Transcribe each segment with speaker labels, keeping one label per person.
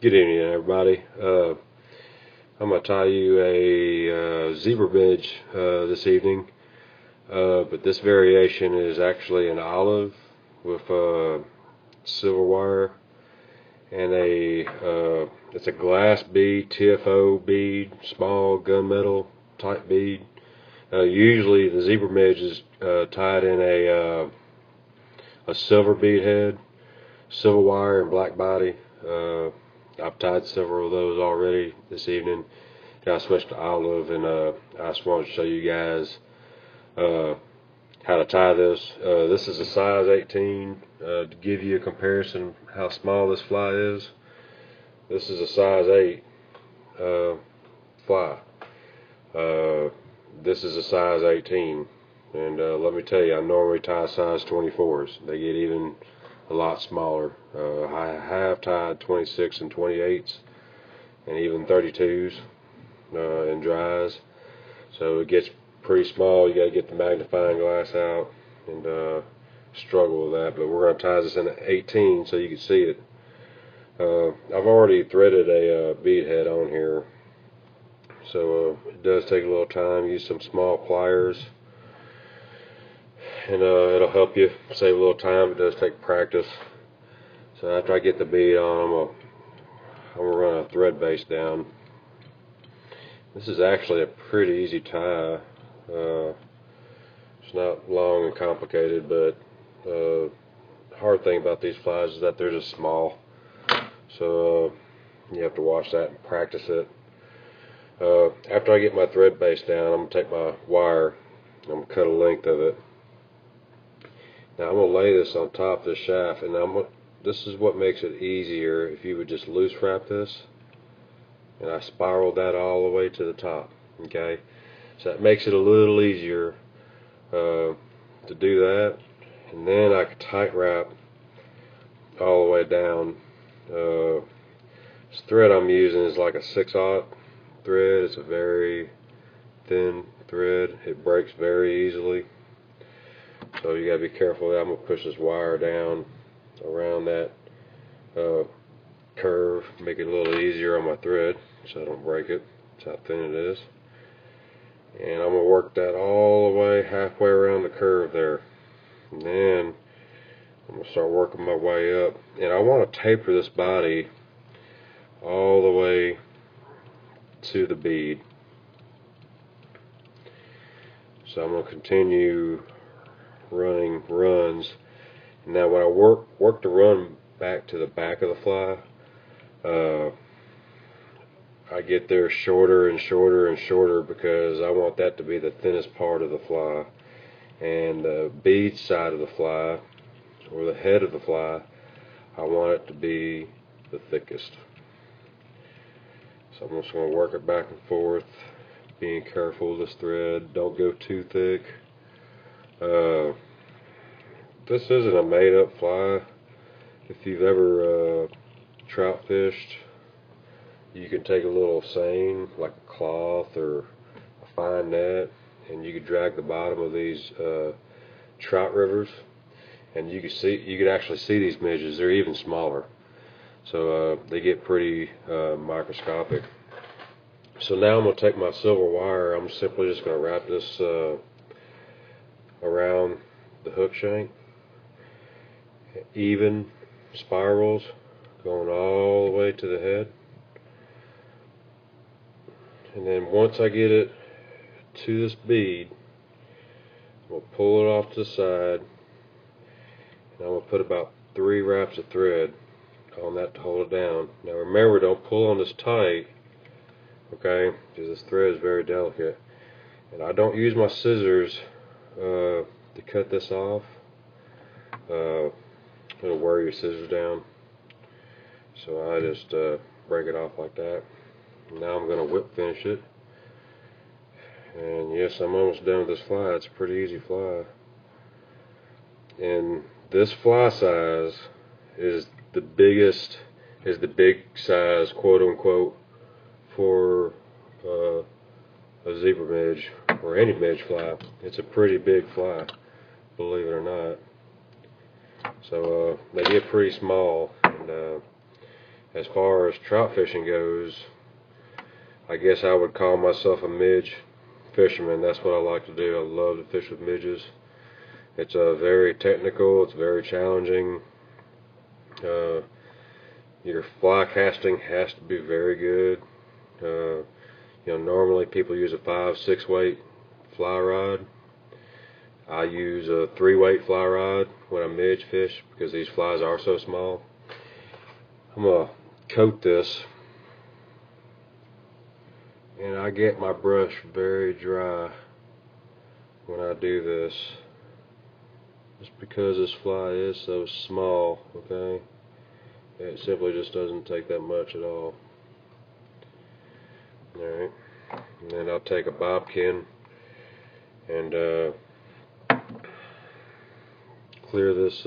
Speaker 1: Good evening, everybody. I'm going to tie you a zebra midge this evening, but this variation is actually an olive with silver wire and it's a glass bead, TFO bead, small gunmetal type bead. Usually the zebra midge is tied in a silver bead head, silver wire and black body. I've tied several of those already this evening. I switched to olive, and I just wanted to show you guys how to tie this. This is a size 18 to give you a comparison how small this fly is. This is a size 8 fly. This is a size 18, and let me tell you, I normally tie size 24s. They get even a lot smaller. I have tied 26 and 28s and even 32s in dries, so it gets pretty small. You got to get the magnifying glass out and struggle with that, but we're going to tie this in at 18 so you can see it. I've already threaded a bead head on here, so it does take a little time. Use some small pliers, and it'll help you save a little time. It does take practice. So after I get the bead on, I'm gonna run a thread base down. This is actually a pretty easy tie. It's not long and complicated, but the hard thing about these flies is that they're just small. So you have to watch that and practice it. After I get my thread base down, I'm gonna take my wire. I'm gonna cut a length of it. Now I'm going to lay this on top of the shaft, and this is what makes it easier if you would just loose wrap this, and I spiraled that all the way to the top, okay? So that makes it a little easier to do that, and then I can tight wrap all the way down. This thread I'm using is like a 6/0 thread. It's a very thin thread. It breaks very easily. So you gotta be careful. I'm gonna push this wire down around that curve, make it a little easier on my thread so I don't break it. That's how thin it is. And I'm gonna work that all the way halfway around the curve there. And then I'm gonna start working my way up. And I want to taper this body all the way to the bead. So I'm gonna continue running runs. Now when I work the run back to the back of the fly, I get there shorter and shorter and shorter because I want that to be the thinnest part of the fly, and the bead side of the fly, or the head of the fly, I want it to be the thickest. So I'm just going to work it back and forth, being careful with this thread. Don't go too thick. This isn't a made-up fly. If you've ever trout fished, you can take a little seine, like a cloth or a fine net, and you could drag the bottom of these trout rivers, and you could actually see these midges. They're even smaller, so they get pretty microscopic. So now I'm going to take my silver wire. I'm simply just going to wrap this around the hook shank, even spirals going all the way to the head. And then once I get it to this bead, I'm going to pull it off to the side, and I'm going to put about 3 wraps of thread on that to hold it down. Now remember, don't pull on this tight, okay, because this thread is very delicate. And I don't use my scissors to cut this off. It'll wear your scissors down, so I just break it off like that. Now I'm going to whip finish it, and yes, I'm almost done with this fly. It's a pretty easy fly, and this fly size is the biggest, is the big size, quote unquote, for a zebra midge or any midge fly. It's a pretty big fly, believe it or not. So they get pretty small, and as far as trout fishing goes, I guess I would call myself a midge fisherman. That's what I like to do. I love to fish with midges. It's very technical. It's very challenging. Your fly casting has to be very good. Normally people use a 5-6 weight fly rod. I use a 3-weight fly rod when I midge fish because these flies are so small. I'm gonna coat this, and I get my brush very dry when I do this, just because this fly is so small. Okay, it simply just doesn't take that much at all. Alright, and then I'll take a bobkin and clear this,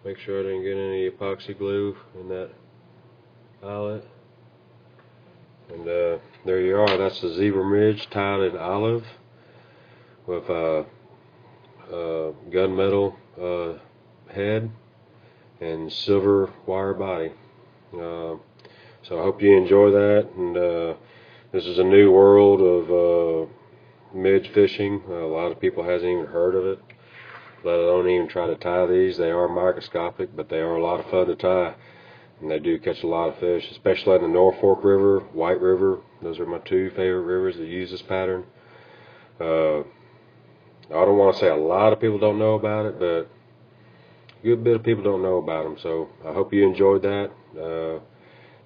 Speaker 1: make sure I didn't get any epoxy glue in that eyelet. And there you are. That's the zebra midge tied in olive with a gunmetal head and silver wire body. So I hope you enjoy that. And this is a new world of midge fishing. A lot of people hasn't even heard of it, let alone even try to tie these. They are microscopic, but they are a lot of fun to tie, and they do catch a lot of fish, especially in the North Fork River, White River. Those are my two favorite rivers that use this pattern. I don't want to say a lot of people don't know about it, but a good bit of people don't know about them. So I hope you enjoyed that.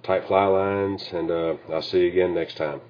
Speaker 1: Tight fly lines, and I'll see you again next time.